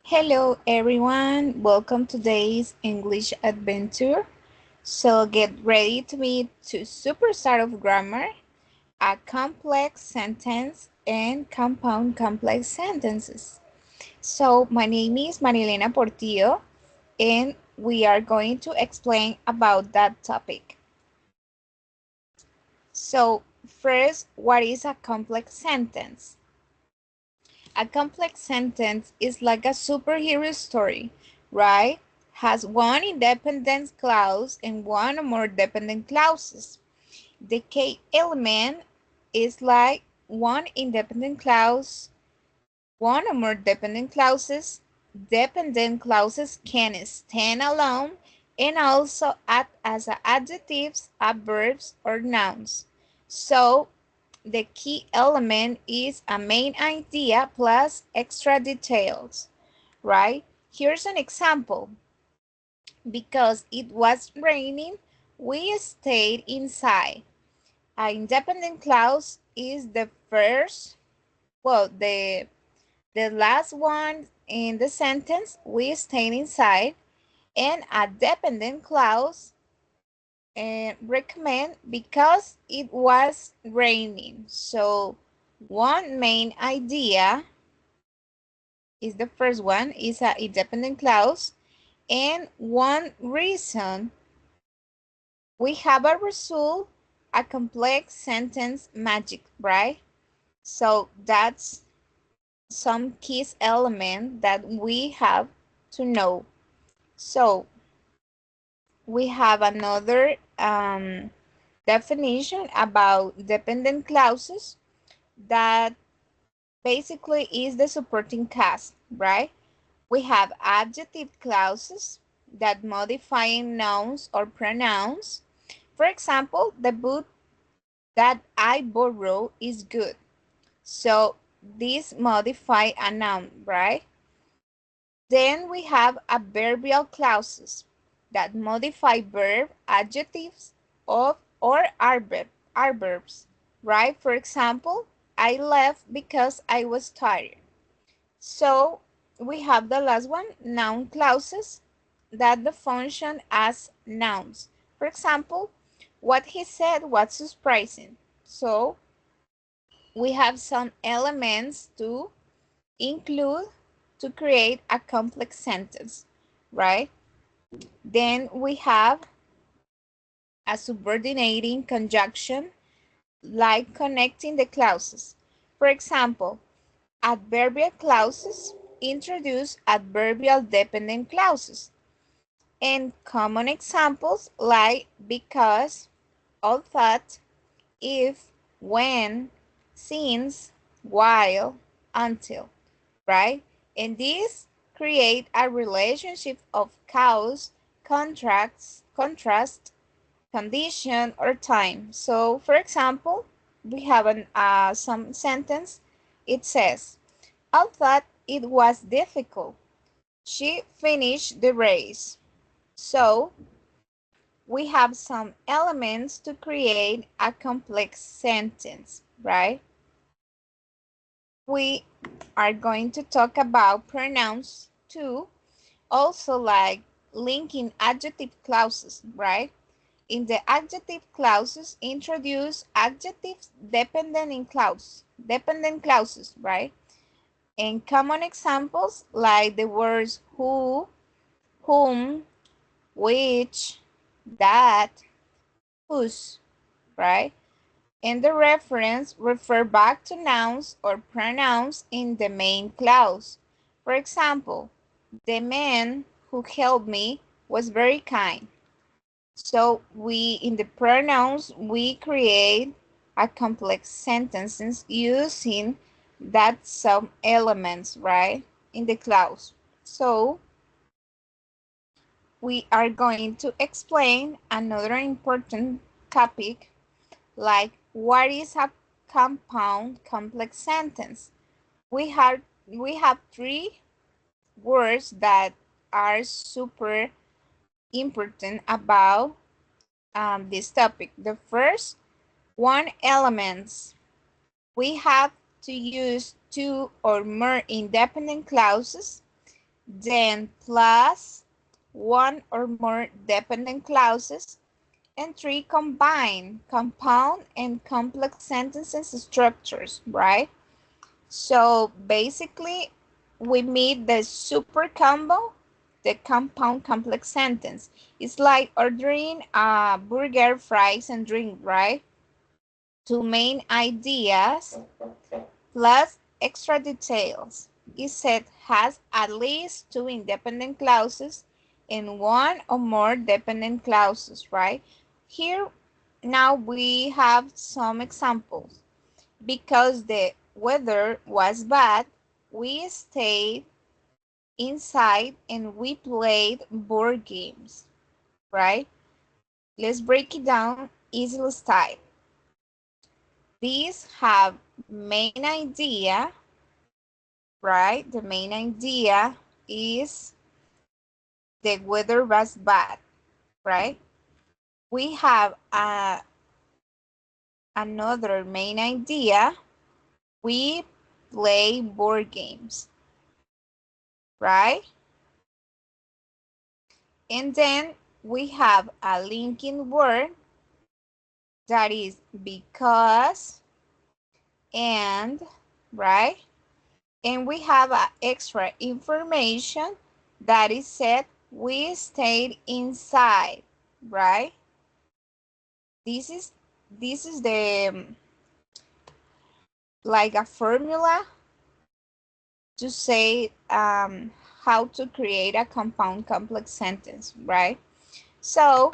Hello everyone, welcome to today's English adventure. So get ready to meet two superstars of grammar, a complex sentence and compound complex sentences. So my name is Marilena Portillo and we are going to explain about that topic. So first, what is a complex sentence? A complex sentence is like a superhero story, right? Has one independent clause and one or more dependent clauses. The key element is like one independent clause, one or more dependent clauses. Dependent clauses can stand alone and also act as adjectives, adverbs, or nouns. So the key element is a main idea plus extra details, right? Here's an example. Because it was raining, we stayed inside. An independent clause is the first, well, the last one in the sentence, we stayed inside, and a dependent clause recommend because it was raining. So one main idea is the first one is a independent clause, and one reason we have a result, a complex sentence magic, right? So that's some key element that we have to know. So we have another definition about dependent clauses that basically is the supporting cast, right? We have adjective clauses that modify nouns or pronouns. For example, the book that I borrow is good. So this modify a noun, right? Then we have adverbial clauses that modify verb, adjectives, of or adverbs, right? For example, I left because I was tired. So we have the last one, noun clauses that the function as nouns. For example, what he said was surprising. So we have some elements to include to create a complex sentence, right? Then we have a subordinating conjunction like connecting the clauses. For example, adverbial clauses introduce adverbial dependent clauses. And common examples like because, although, if, when, since, while, until, right? And these create a relationship of cause, contrast, condition, or time. So, for example, we have some sentence. It says, although it was difficult, she finished the race. So, we have some elements to create a complex sentence, right? We are going to talk about pronouns too, also like linking adjective clauses, right? In the adjective clauses, introduce adjectives dependent clauses, right? And common examples like the words who, whom, which, that, whose, right? And the reference refer back to nouns or pronouns in the main clause. For example, the man who helped me was very kind. So in the pronouns, we create a complex sentences using that some elements, right, in the clause. So we are going to explain another important topic like what is a compound complex sentence. We have three words that are super important about this topic. The first one, elements. We have to use two or more independent clauses then plus one or more dependent clauses, and three, combine compound and complex sentences structures, right? So basically, we meet the super combo, the compound complex sentence. It's like ordering a burger, fries, and drink, right? Two main ideas plus extra details. It said has at least two independent clauses and one or more dependent clauses, right? Here, now we have some examples. Because the weather was bad, we stayed inside and we played board games, right? Let's break it down easily style. These have main idea, right? The main idea is the weather was bad, right? We have another main idea. We play board games, right? And then we have a linking word that is because and, right? And we have extra information that is said we stayed inside, right? This is the like a formula to say how to create a compound complex sentence, right? So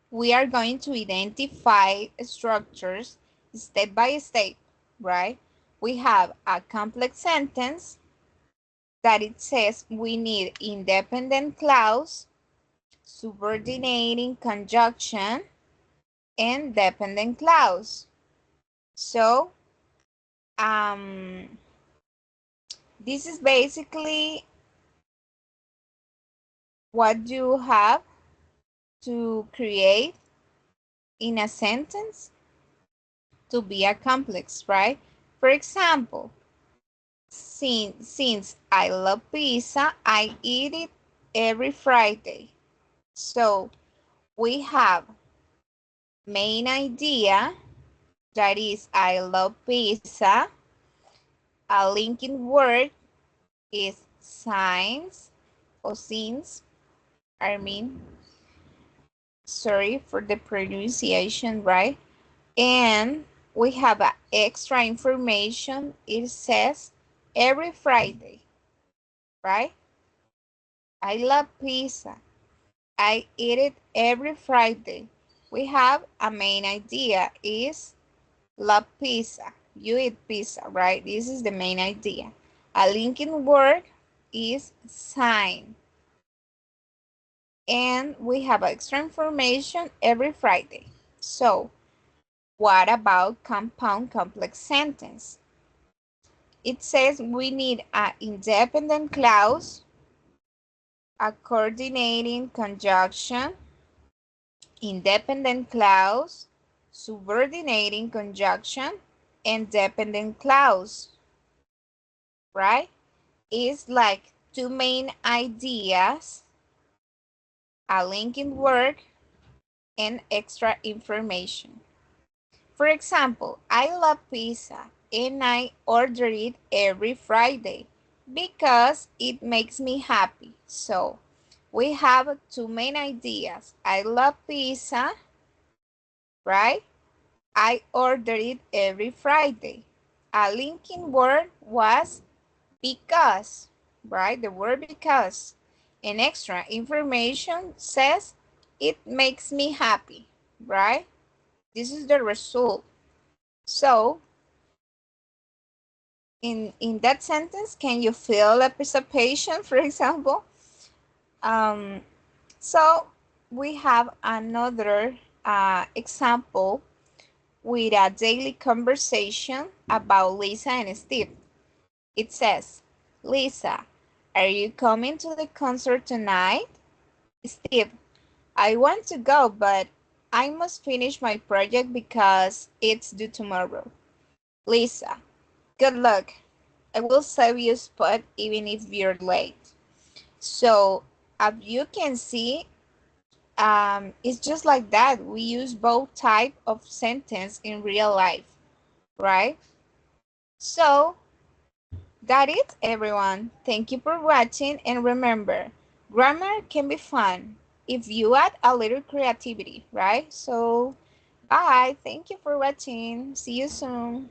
we are going to identify structures step by step, right? We have a complex sentence that it says we need independent clause, subordinating conjunction, and dependent clause. So, this is basically what you have to create in a sentence to be a complex, right? For example, since I love pizza, I eat it every Friday. So we have main idea, that is I love pizza. A linking word is signs or since. I mean, sorry for the pronunciation, right? And we have extra information. It says every Friday, right? I love pizza. I eat it every Friday. We have a main idea is love pizza. You eat pizza, right? This is the main idea. A linking word is sign. And we have extra information every Friday. So, what about compound complex sentence? It says we need an independent clause, a coordinating conjunction, independent clause, subordinating conjunction, and dependent clause, right? It's like two main ideas, a linking word, and extra information. For example, I love pizza and I order it every Friday because it makes me happy. So we have two main ideas. I love pizza, right? I order it every Friday. A linking word was because, right? The word because. And extra information says it makes me happy, right? This is the result. So in that sentence, can you feel a participation, for example? Um, so we have another example with a daily conversation about Lisa and Steve. It says, Lisa, are you coming to the concert tonight? Steve, I want to go, but I must finish my project because it's due tomorrow. Lisa, good luck. I will save you a spot even if you're late. So as you can see, it's just like that. We use both type of sentence in real life, right? So that is everyone. Thank you for watching, and remember, grammar can be fun if you add a little creativity, right? So bye. Thank you for watching. See you soon.